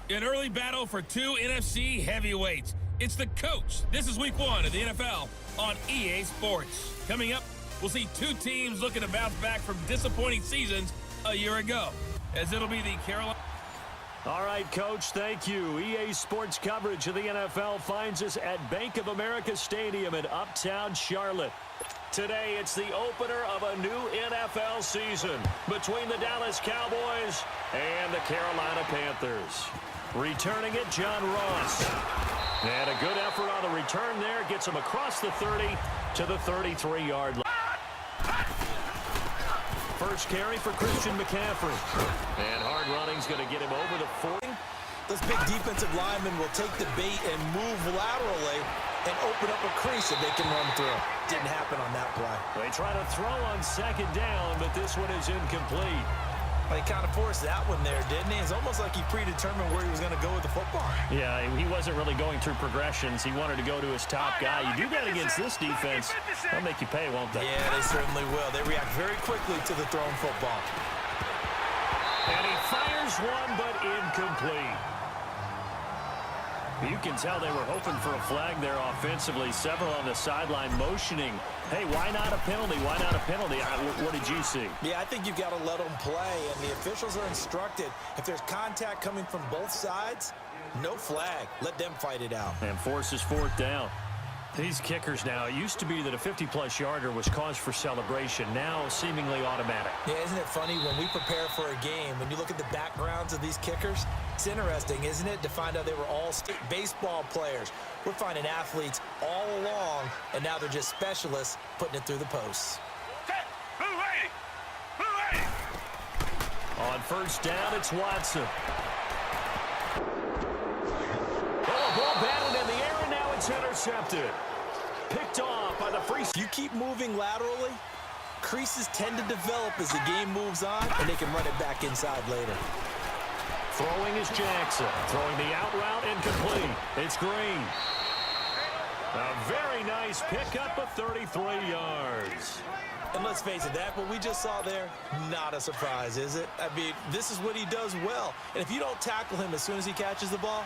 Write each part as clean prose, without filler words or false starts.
An early battle for two NFC heavyweights. It's the coach. This is week 1 of the NFL on EA Sports. Coming up, we'll see two teams looking to bounce back from disappointing seasons a year ago, as it'll be the Carolina. All right, Coach, thank you. EA Sports coverage of the NFL finds us at Bank of America Stadium in Uptown Charlotte. Today, it's the opener of a new NFL season between the Dallas Cowboys and the Carolina Panthers. Returning it, John Ross. And a good effort on the return there. Gets him across the 30 to the 33-yard line. First carry for Christian McCaffrey. And hard running's going to get him over the 40. Those big defensive linemen will take the bait and move laterally and open up a crease that they can run through. Didn't happen on that play. They try to throw on second down, but this one is incomplete. He kind of forced that one there, didn't he? It's almost like he predetermined where he was going to go with the football. Yeah, he wasn't really going through progressions. He wanted to go to his top guy. You do that against this defense, they'll make you pay, won't they? Yeah, they certainly will. They react very quickly to the thrown football. And he fires one, but incomplete. You can tell they were hoping for a flag there offensively. Several on the sideline motioning. Hey, why not a penalty? Why not a penalty? What did you see? Yeah, I think you've got to let them play, and the officials are instructed. If there's contact coming from both sides, no flag. Let them fight it out. And forces fourth down. These kickers now, it used to be that a 50-plus yarder was cause for celebration. Now, seemingly automatic. Yeah, isn't it funny when we prepare for a game, when you look at the backgrounds of these kickers, it's interesting, isn't it, to find out they were all state baseball players. We're finding athletes all along, and now they're just specialists putting it through the posts. On first down, it's Watson. Oh, ball batted in the air, and now it's intercepted. Picked off by the free. You keep moving laterally, creases tend to develop as the game moves on, and they can run it back inside later. Throwing is Jackson. Throwing the out route, incomplete. It's Green. A very nice pickup of 33 yards. And let's face it, that what we just saw there, not a surprise, is it? I mean, this is what he does well. And if you don't tackle him as soon as he catches the ball,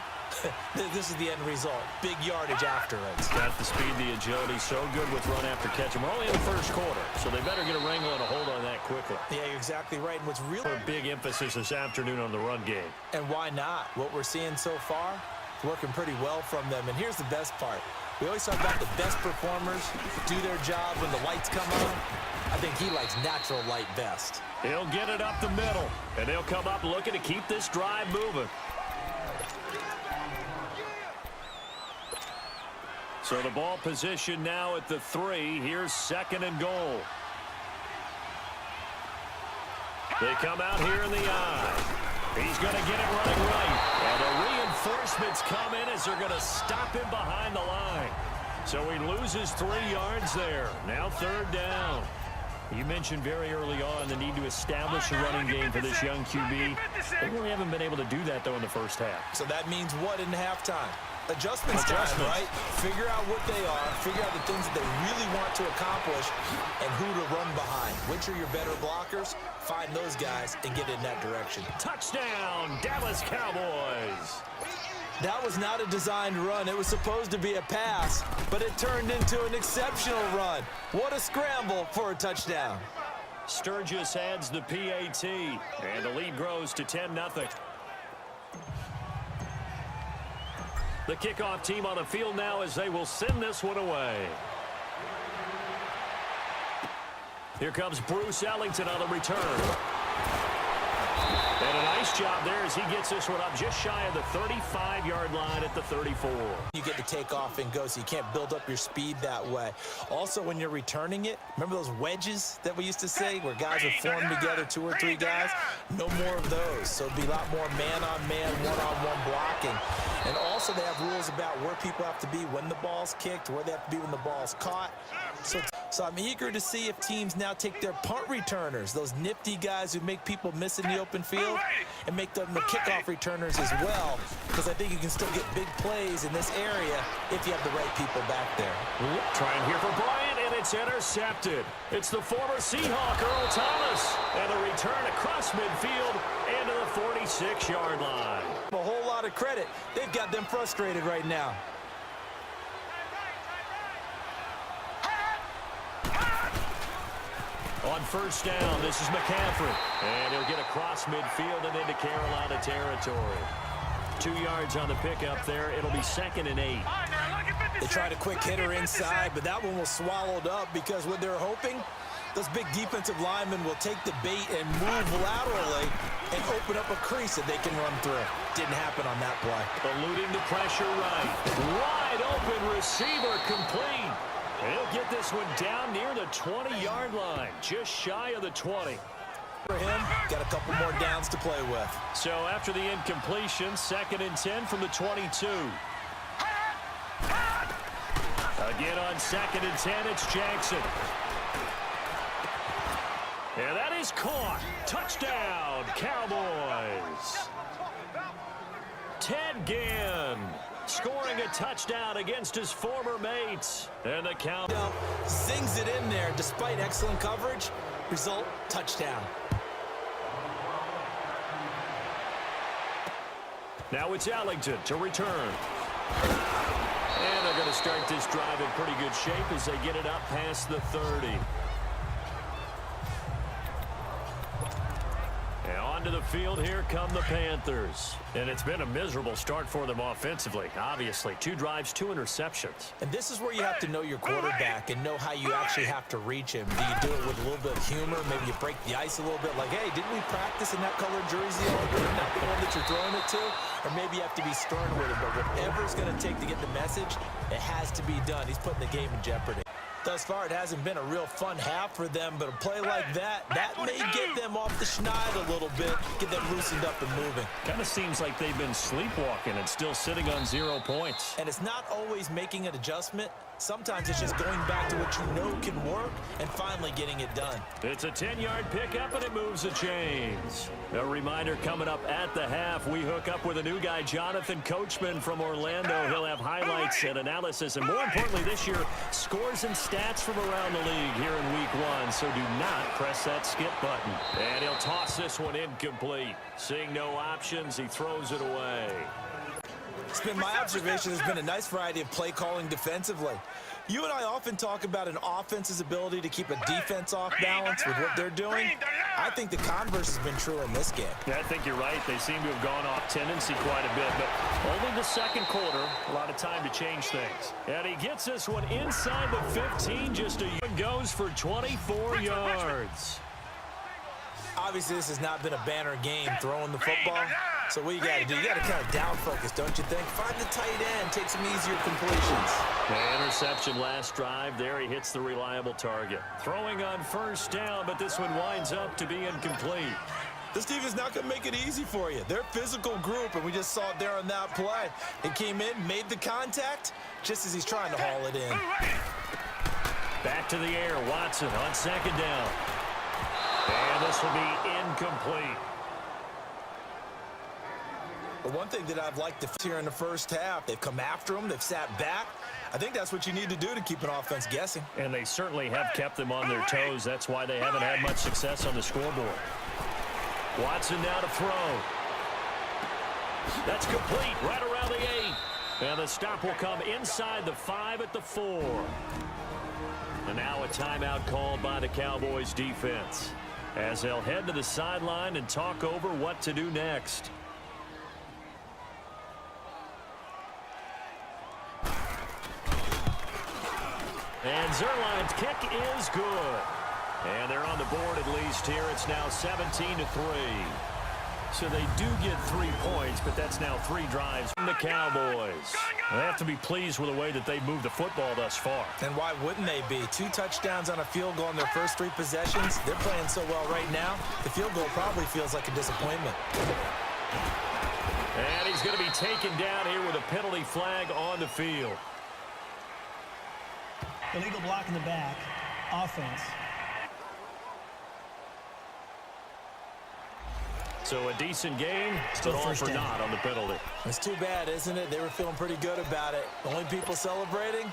this is the end result. Big yardage after it. Got the speed, the agility, so good with run after catch. And we're only in the first quarter, so they better get a wrangle and a hold on that quickly. Yeah, you're exactly right. And what's really a big emphasis this afternoon on the run game. And why not? What we're seeing so far, it's working pretty well from them. And here's the best part. We always talk about the best performers do their job when the lights come on. I think he likes natural light best. He'll get it up the middle, and they'll come up looking to keep this drive moving. So the ball position now at the 3. Here's second and goal. They come out here in the eye. He's going to get it running right. And the reinforcements come in as they're going to stop him behind the line. So he loses 3 yards there. Now third down. You mentioned very early on the need to establish a running game for this young QB. They really haven't been able to do that, though, in the first half. So that means what in halftime? Adjustments time, right? Figure out what they are, figure out the things that they really want to accomplish, and who to run behind. Which are your better blockers? Find those guys and get in that direction. Touchdown, Dallas Cowboys. That was not a designed run. It was supposed to be a pass, but it turned into an exceptional run. What a scramble for a touchdown. Sturgis adds the PAT, and the lead grows to 10-0. The kickoff team on the field now as they will send this one away. Here comes Bruce Ellington on the return. And a nice job there as he gets this one up just shy of the 35-yard line at the 34. You get to take off and go, so you can't build up your speed that way. Also, when you're returning it, remember those wedges that we used to say where guys would form together, 2 or 3 guys? No more of those. So it'd be a lot more man-on-man, one-on-one blocking. And also they have rules about where people have to be when the ball's kicked, where they have to be when the ball's caught. So I'm eager to see if teams now take their punt returners, those nifty guys who make people miss in the open field, and make them the kickoff returners as well, because I think you can still get big plays in this area if you have the right people back there. Trying here for Bryant, and it's intercepted. It's the former Seahawk, Earl Thomas, and a return across midfield into the 46-yard line. A whole lot lot of credit. They've got them frustrated right now. On first down, this is McCaffrey. And he'll get across midfield and into Carolina territory. 2 yards on the pickup there. It'll be 2nd and 8. They tried a quick hitter inside, but that one was swallowed up because what they're hoping, those big defensive linemen will take the bait and move laterally and open up a crease that they can run through. Didn't happen on that play. Eluding the pressure right. Wide open receiver complete. He'll get this one down near the 20-yard line, just shy of the 20. For him, got a couple more downs to play with. So after the incompletion, 2nd and 10 from the 22. Again on 2nd and 10, it's Jackson. And that is caught. Touchdown, Cowboys. Ted Ginn scoring a touchdown against his former mates. And the Cowboys zings it in there despite excellent coverage. Result, touchdown. Now it's Ellington to return. And they're going to start this drive in pretty good shape as they get it up past the 30. And onto the field, here come the Panthers. And it's been a miserable start for them offensively, obviously. 2 drives, 2 interceptions. And this is where you have to know your quarterback and know how you actually have to reach him. Do you do it with a little bit of humor? Maybe you break the ice a little bit like, hey, didn't we practice in that colored jersey all day? Not the one that you're throwing it to? Or maybe you have to be stern with it. But whatever it's going to take to get the message, it has to be done. He's putting the game in jeopardy. Thus far, it hasn't been a real fun half for them, but a play like that may get them off the schneid a little bit, get them loosened up and moving. Kind of seems like they've been sleepwalking and still sitting on 0 points. And it's not always making an adjustment. Sometimes it's just going back to what you know can work and finally getting it done. It's a 10-yard pickup, and it moves the chains. A reminder coming up at the half, we hook up with a new guy, Jonathan Coachman from Orlando. He'll have highlights and analysis, and more importantly this year, scores and stats from around the league here in Week 1. So do not press that skip button. And he'll toss this one incomplete. Seeing no options, he throws it away. It's been my observation there's been a nice variety of play calling defensively. You and I often talk about an offense's ability to keep a defense off balance with what they're doing. I think the converse has been true in this game. Yeah, I think you're right. They seem to have gone off tendency quite a bit, but only the second quarter, a lot of time to change things. And he gets this one inside the 15, just a goes for 24 yards. Obviously, this has not been a banner game throwing the football. So what you got to do, you got to kind of down focus, don't you think? Find the tight end, take some easier completions. The interception last drive. There he hits the reliable target. Throwing on first down, but this one winds up to be incomplete. This team is not going to make it easy for you. They're a physical group, and we just saw it there on that play. It came in, made the contact, just as he's trying to haul it in. Back to the air, Watson on second down. And this will be incomplete. But one thing that I've liked here in the first half, they've come after them, they've sat back. I think that's what you need to do to keep an offense guessing. And they certainly have kept them on their toes. That's why they haven't had much success on the scoreboard. Watson now to throw. That's complete, right around the 8. And the stop will come inside the 5 at the 4. And now a timeout called by the Cowboys defense, as they'll head to the sideline and talk over what to do next. And Zerline's kick is good. And they're on the board at least here. It's now 17-3. So they do get 3 points, but that's now 3 drives from the Cowboys. They have to be pleased with the way that they've moved the football thus far. And why wouldn't they be? 2 touchdowns on a field goal in their first 3 possessions. They're playing so well right now, the field goal probably feels like a disappointment. And he's going to be taken down here with a penalty flag on the field. Illegal block in the back. Offense. So a decent game, but all for naught on the penalty. It's too bad, isn't it? They were feeling pretty good about it. The only people celebrating,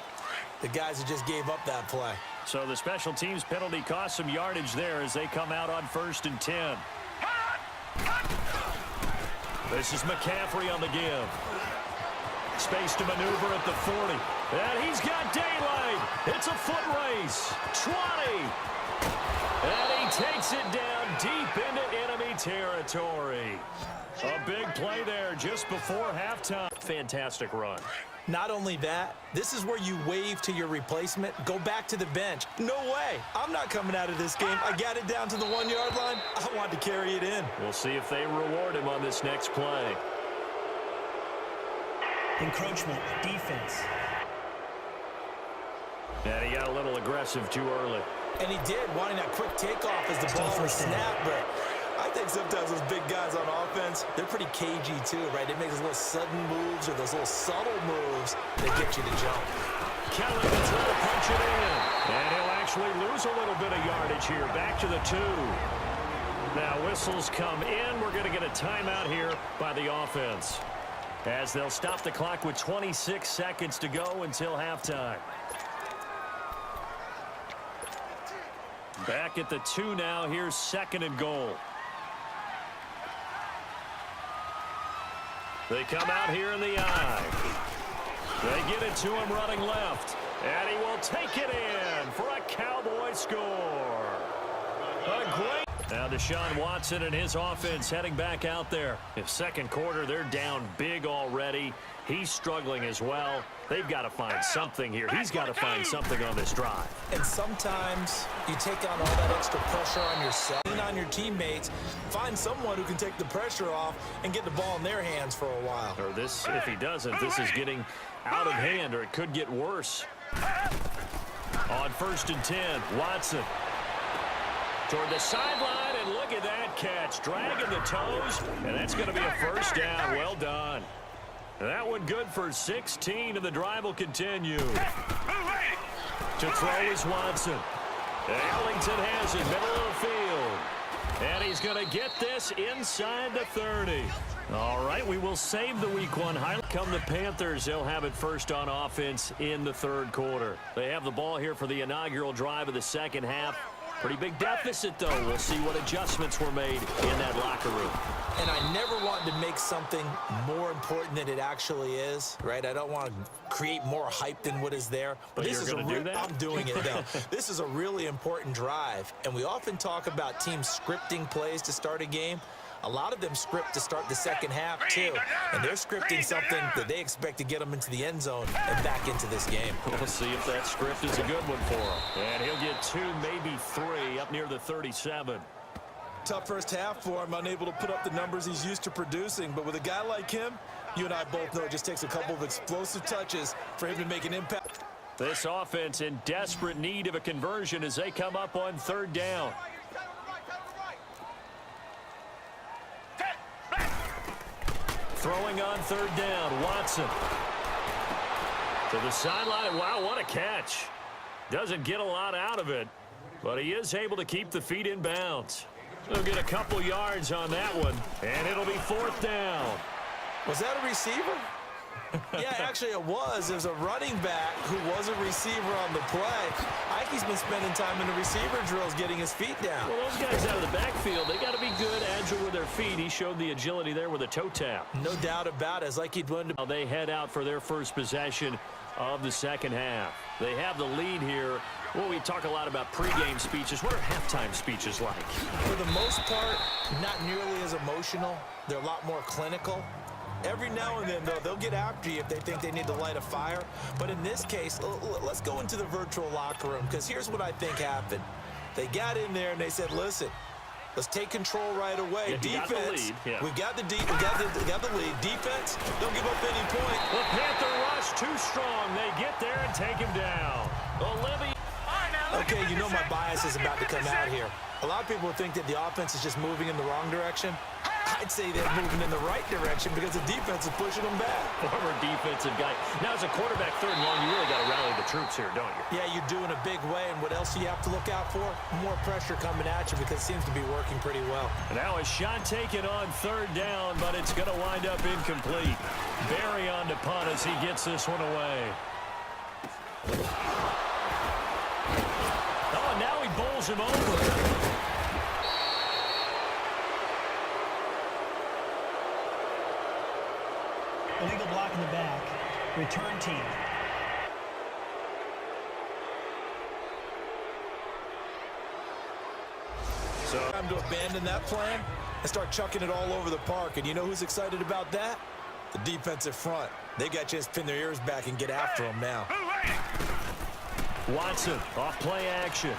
the guys who just gave up that play. So the special teams penalty cost some yardage there as they come out on 1st and 10. This is McCaffrey on the give. Space to maneuver at the 40. And he's got daylight. It's a foot race. 20. And he takes it down deep into enemy territory. A big play there just before halftime. Fantastic run. Not only that, this is where you wave to your replacement, go back to the bench. No way. I'm not coming out of this game. I got it down to the 1-yard line. I want to carry it in. We'll see if they reward him on this next play. Encroachment, defense. And he got a little aggressive too early. And he did, wanting that quick takeoff as the ball was snapped, but I think sometimes those big guys on offense, they're pretty cagey too, right? They make those little sudden moves or those little subtle moves that get you to jump. Kelly will try to punch it in. And he'll actually lose a little bit of yardage here. Back to the 2. Now whistles come in. We're going to get a timeout here by the offense, as they'll stop the clock with 26 seconds to go until halftime. Back at the 2 now. Here's 2nd and goal. They come out here in the eye. They get it to him running left. And he will take it in for a Cowboy score. A great... Now Deshaun Watson and his offense heading back out there. In second quarter, they're down big already. He's struggling as well. They've got to find something here. He's got to find something on this drive. And sometimes you take on all that extra pressure on yourself and on your teammates. Find someone who can take the pressure off and get the ball in their hands for a while. Or this, if he doesn't, this is getting out of hand, or it could get worse. On 1st and 10, Watson toward the sideline, and look at that catch. Dragging the toes, and that's going to be a first down. Well done. That one good for 16, and the drive will continue. To throw is Watson. Ellington has it, middle of the field. And he's going to get this inside the 30. All right, we will save the Week 1 highlight. Come the Panthers, they'll have it first on offense in the 3rd quarter. They have the ball here for the inaugural drive of the second half. Pretty big deficit, though. We'll see what adjustments were made in that locker room. And I never want to make something more important than it actually is, right? I don't want to create more hype than what is there. But this is do that? I'm doing it, though. This is a really important drive. And we often talk about teams scripting plays to start a game. A lot of them script to start the second half, too. And they're scripting something that they expect to get them into the end zone and back into this game. We'll see if that script is a good one for him. And he'll get 2, maybe 3, up near the 37. Tough first half for him, unable to put up the numbers he's used to producing. But with a guy like him, you and I both know it just takes a couple of explosive touches for him to make an impact. This offense in desperate need of a conversion as they come up on 3rd down. Throwing on 3rd down, Watson. To the sideline. Wow, what a catch. Doesn't get a lot out of it, but he is able to keep the feet in bounds. He'll get a couple yards on that one, and it'll be 4th down. Was that a receiver? Yeah, actually it was. There's a running back who was a receiver on the play. Ike's been spending time in the receiver drills getting his feet down. Well, those guys out of the backfield, they got to be good, agile with their feet. He showed the agility there with a toe tap. No doubt about it. It's like he'd run to... They head out for their first possession of the second half. They have the lead here. Well, we talk a lot about pregame speeches. What are halftime speeches like? For the most part, not nearly as emotional. They're a lot more clinical. Every now and then, though, they'll get after you if they think they need to light a fire. But in this case, let's go into the virtual locker room, because here's what I think happened. They got in there and they said, listen, let's take control right away. Yeah, defense, we got the lead. Defense, don't give up any point. The Panther rush too strong. They get there and take him down. Olivia. Okay, you know my bias is about to come out here. A lot of people think that the offense is just moving in the wrong direction. I'd say they're moving in the right direction because the defense is pushing them back. Former defensive guy. Now, as a quarterback, 3rd and long, you really got to rally the troops here, don't you? Yeah, you do in a big way. And what else do you have to look out for? More pressure coming at you because it seems to be working pretty well. Now a shot taken on 3rd down, but it's going to wind up incomplete. Barry on to punt as he gets this one away. Oh, and now he bowls him over. Illegal block in the back. Return team. So time to abandon that plan and start chucking it all over the park. And you know who's excited about that? The defensive front. They got a chance to pin their ears back and get after him now. Watson off play action.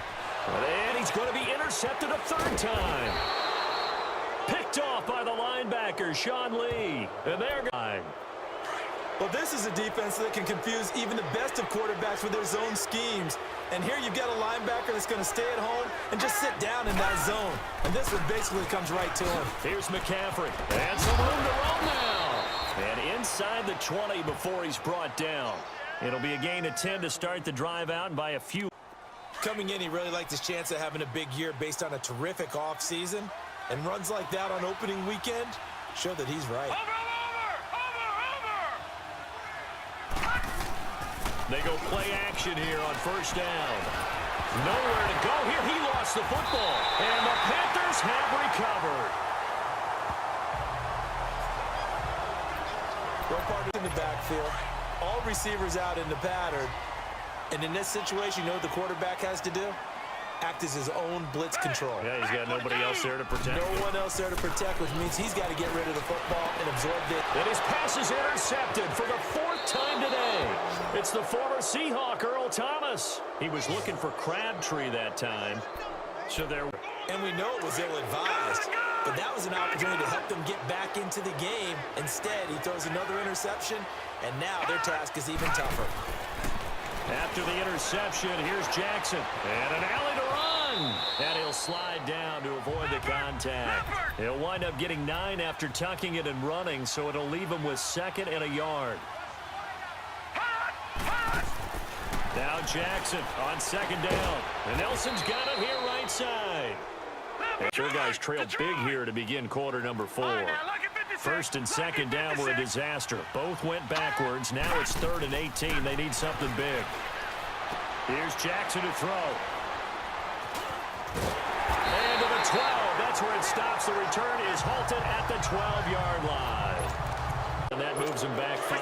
And he's going to be intercepted a third time. Picked off by the linebacker, Sean Lee. And they're going. Well, this is a defense that can confuse even the best of quarterbacks with their zone schemes. And here you've got a linebacker that's going to stay at home and just sit down in that zone. And this one basically comes right to him. Here's McCaffrey. And some room to roll now. And inside the 20 before he's brought down. It'll be a gain of 10 to start the drive out by a few. Coming in, he really liked his chance of having a big year based on a terrific offseason. And runs like that on opening weekend show that he's right. They go play action here on first down. Nowhere to go here. He lost the football. And the Panthers have recovered. Well, part in the backfield. All receivers out in the pattern. And in this situation, you know what the quarterback has to do? Act as his own blitz control. Yeah, he's got nobody else there to protect him. No one else there to protect, which means he's got to get rid of the football and absorb it. And his pass is intercepted for the fourth time today. It's the former Seahawk, Earl Thomas. He was looking for Crabtree that time. So there. And we know it was ill-advised, but that was an opportunity to help them get back into the game. Instead, he throws another interception, and now their task is even tougher. After the interception, here's Jackson. And an alley to run. And he'll slide down to avoid the contact. He'll wind up getting 9 after tucking it and running, so it'll leave him with 2nd and a yard. Now Jackson on 2nd down. And Nelson's got it here right side. Sure guys trailed big here to begin quarter number 4. 1st and 2nd down were a disaster. Both went backwards. Now it's 3rd and 18. They need something big. Here's Jackson to throw. And to the 12. That's where it stops. The return is halted at the 12-yard line. And that moves them back 5.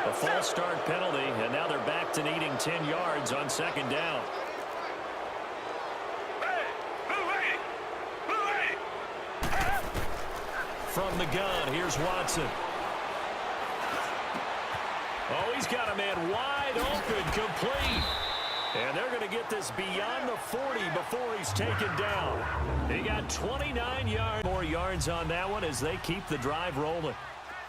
A false start penalty, and now they're back to needing 10 yards on 2nd down. From the gun, here's Watson. Oh, he's got a man wide open, complete. And they're going to get this beyond the 40 before he's taken down. He got 29 yards. More yards on that one as they keep the drive rolling.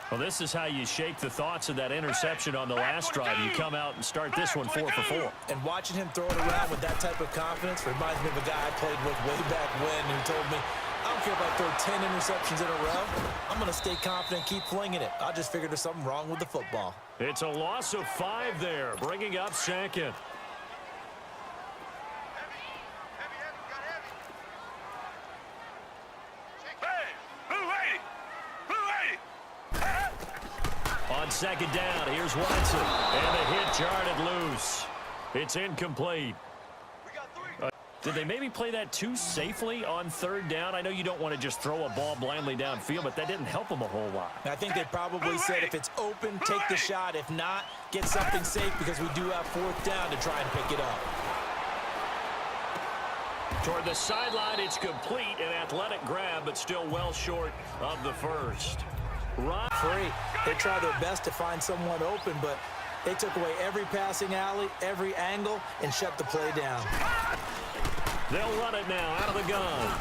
Well, this is how you shake the thoughts of that interception on the last drive. You come out and start this one 4 for 4. And watching him throw it around with that type of confidence reminds me of a guy I played with way back when who told me, I don't care if I throw 10 interceptions in a row. I'm going to stay confident, keep flinging it. I just figured there's something wrong with the football. It's a loss of 5 there, bringing up 2nd. On 2nd down, here's Watson. And the hit jarred it loose. It's incomplete. Did they maybe play that too safely on 3rd down? I know you don't want to just throw a ball blindly downfield, but that didn't help them a whole lot. I think they probably said if it's open, take the shot. If not, get something safe because we do have 4th down to try and pick it up. Toward the sideline, it's complete. An athletic grab, but still well short of the first. Free. They tried their best to find someone open, but they took away every passing alley, every angle, and shut the play down. They'll run it now out of the gun.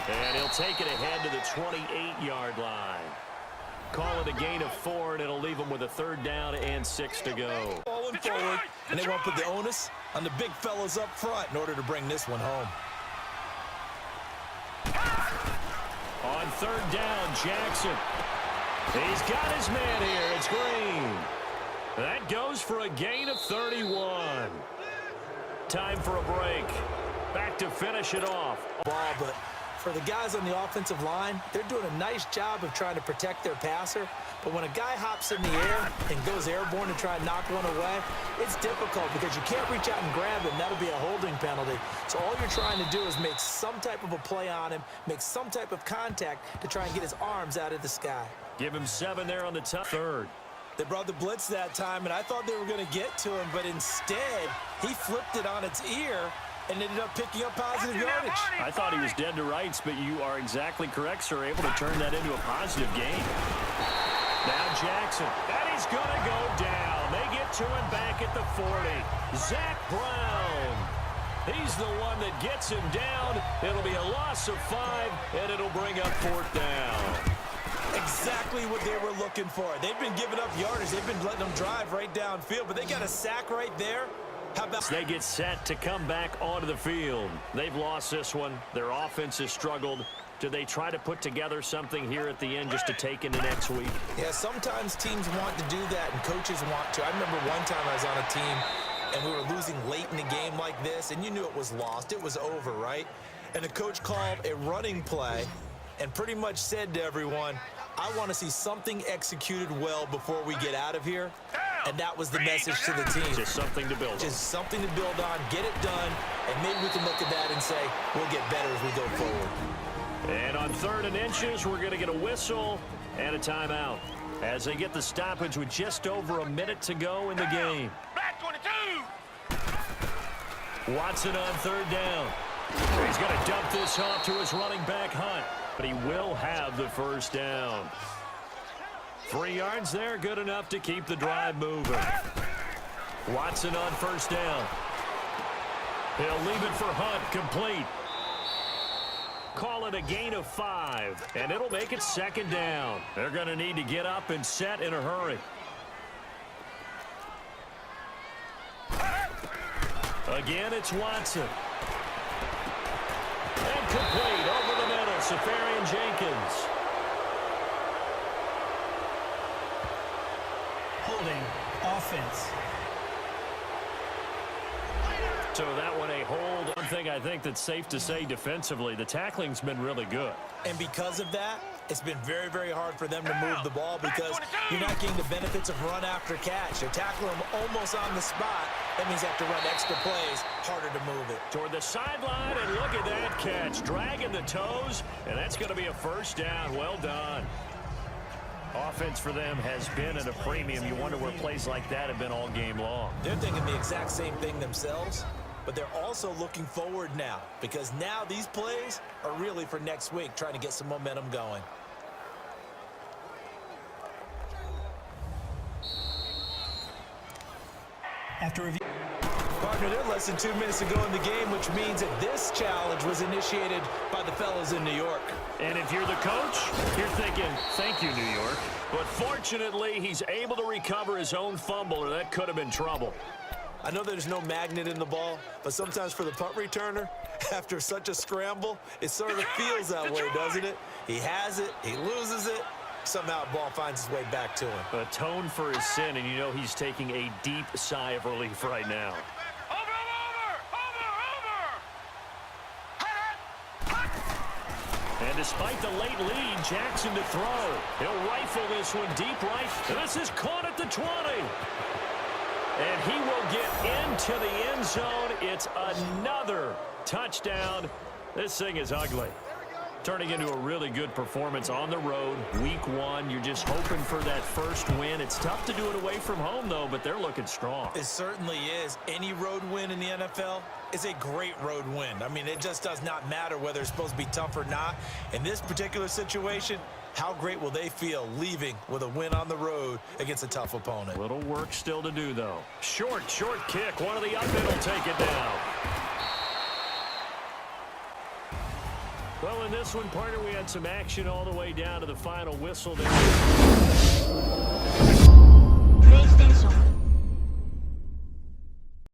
And he'll take it ahead to the 28-yard line. Call it a gain of 4, and it'll leave them with a 3rd down and 6 to go. Falling forward, and they want to put the onus on the big fellas up front in order to bring this one home. On 3rd down, Jackson. He's got his man here. It's Green. That goes for a gain of 31. Time for a break. Back to finish it off. Ball, but for the guys on the offensive line, they're doing a nice job of trying to protect their passer. But when a guy hops in the air and goes airborne to try and knock one away, it's difficult because you can't reach out and grab him. That'll be a holding penalty. So all you're trying to do is make some type of a play on him, make some type of contact to try and get his arms out of the sky. Give him 7 there on the top. 3rd. They brought the blitz that time, and I thought they were going to get to him, but instead, he flipped it on its ear and ended up picking up positive yardage. I thought he was dead to rights, but you are exactly correct, sir. Able to turn that into a positive gain. Now Jackson, and he's going to go down. They get to him back at the 40. Zach Brown. He's the one that gets him down. It'll be a loss of 5, and it'll bring up 4th down. Exactly what they were looking for. They've been giving up yardage. They've been letting them drive right downfield, but they got a sack right there. How about they get set to come back onto the field? They've lost this one. Their offense has struggled. Do they try to put together something here at the end just to take into next week? Yeah, sometimes teams want to do that, and coaches want to. I remember one time I was on a team, and we were losing late in a game like this, and you knew it was lost. It was over, right? And the coach called a running play and pretty much said to everyone, I want to see something executed well before we get out of here. And that was the message to the team. Just something to build on. Just something to build on, get it done, and maybe we can look at that and say, we'll get better as we go forward. And on 3rd and inches, we're going to get a whistle and a timeout as they get the stoppage with just over a minute to go in the game. Watson on 3rd down. He's going to dump this off to his running back, Hunt, but he will have the 1st down. 3 yards there, good enough to keep the drive moving. Watson on 1st down. He'll leave it for Hunt, complete. Call it a gain of 5, and it'll make it 2nd down. They're going to need to get up and set in a hurry. Again, it's Watson. And complete over the middle, Safarian Jenkins. Holding offense. So that one a hold. One thing I think that's safe to say defensively, the tackling's been really good. And because of that, it's been very, very hard for them to move the ball because you're not getting the benefits of run after catch. They're tackling them almost on the spot. That means they have to run extra plays, harder to move it. Toward the sideline, and look at that catch. Dragging the toes, and that's going to be a 1st down. Well done. Offense for them has been at a premium. You wonder where plays like that have been all game long. They're thinking the exact same thing themselves, but they're also looking forward now because now these plays are really for next week, trying to get some momentum going. After review. Partner, they're less than 2 minutes to go in the game, which means that this challenge was initiated by the fellas in New York. And if you're the coach, you're thinking, thank you, New York. But fortunately, he's able to recover his own fumble, or that could have been trouble. I know there's no magnet in the ball, but sometimes for the punt returner, after such a scramble, it sort of feels that way, doesn't it? He has it, he loses it, somehow the ball finds its way back to him. Atone for his sin, and you know he's taking a deep sigh of relief right now. And despite the late lead, Jackson to throw. He'll rifle this one deep right. This is caught at the 20. And he will get into the end zone. It's another touchdown. This thing is ugly. Turning into a really good performance on the road. Week 1, you're just hoping for that first win. It's tough to do it away from home, though, but they're looking strong. It certainly is. Any road win in the NFL is a great road win. I mean, it just does not matter whether it's supposed to be tough or not. In this particular situation, how great will they feel leaving with a win on the road against a tough opponent? Little work still to do, though. Short kick. One of the up in will take it down. Well, in this one, partner, we had some action all the way down to the final whistle there.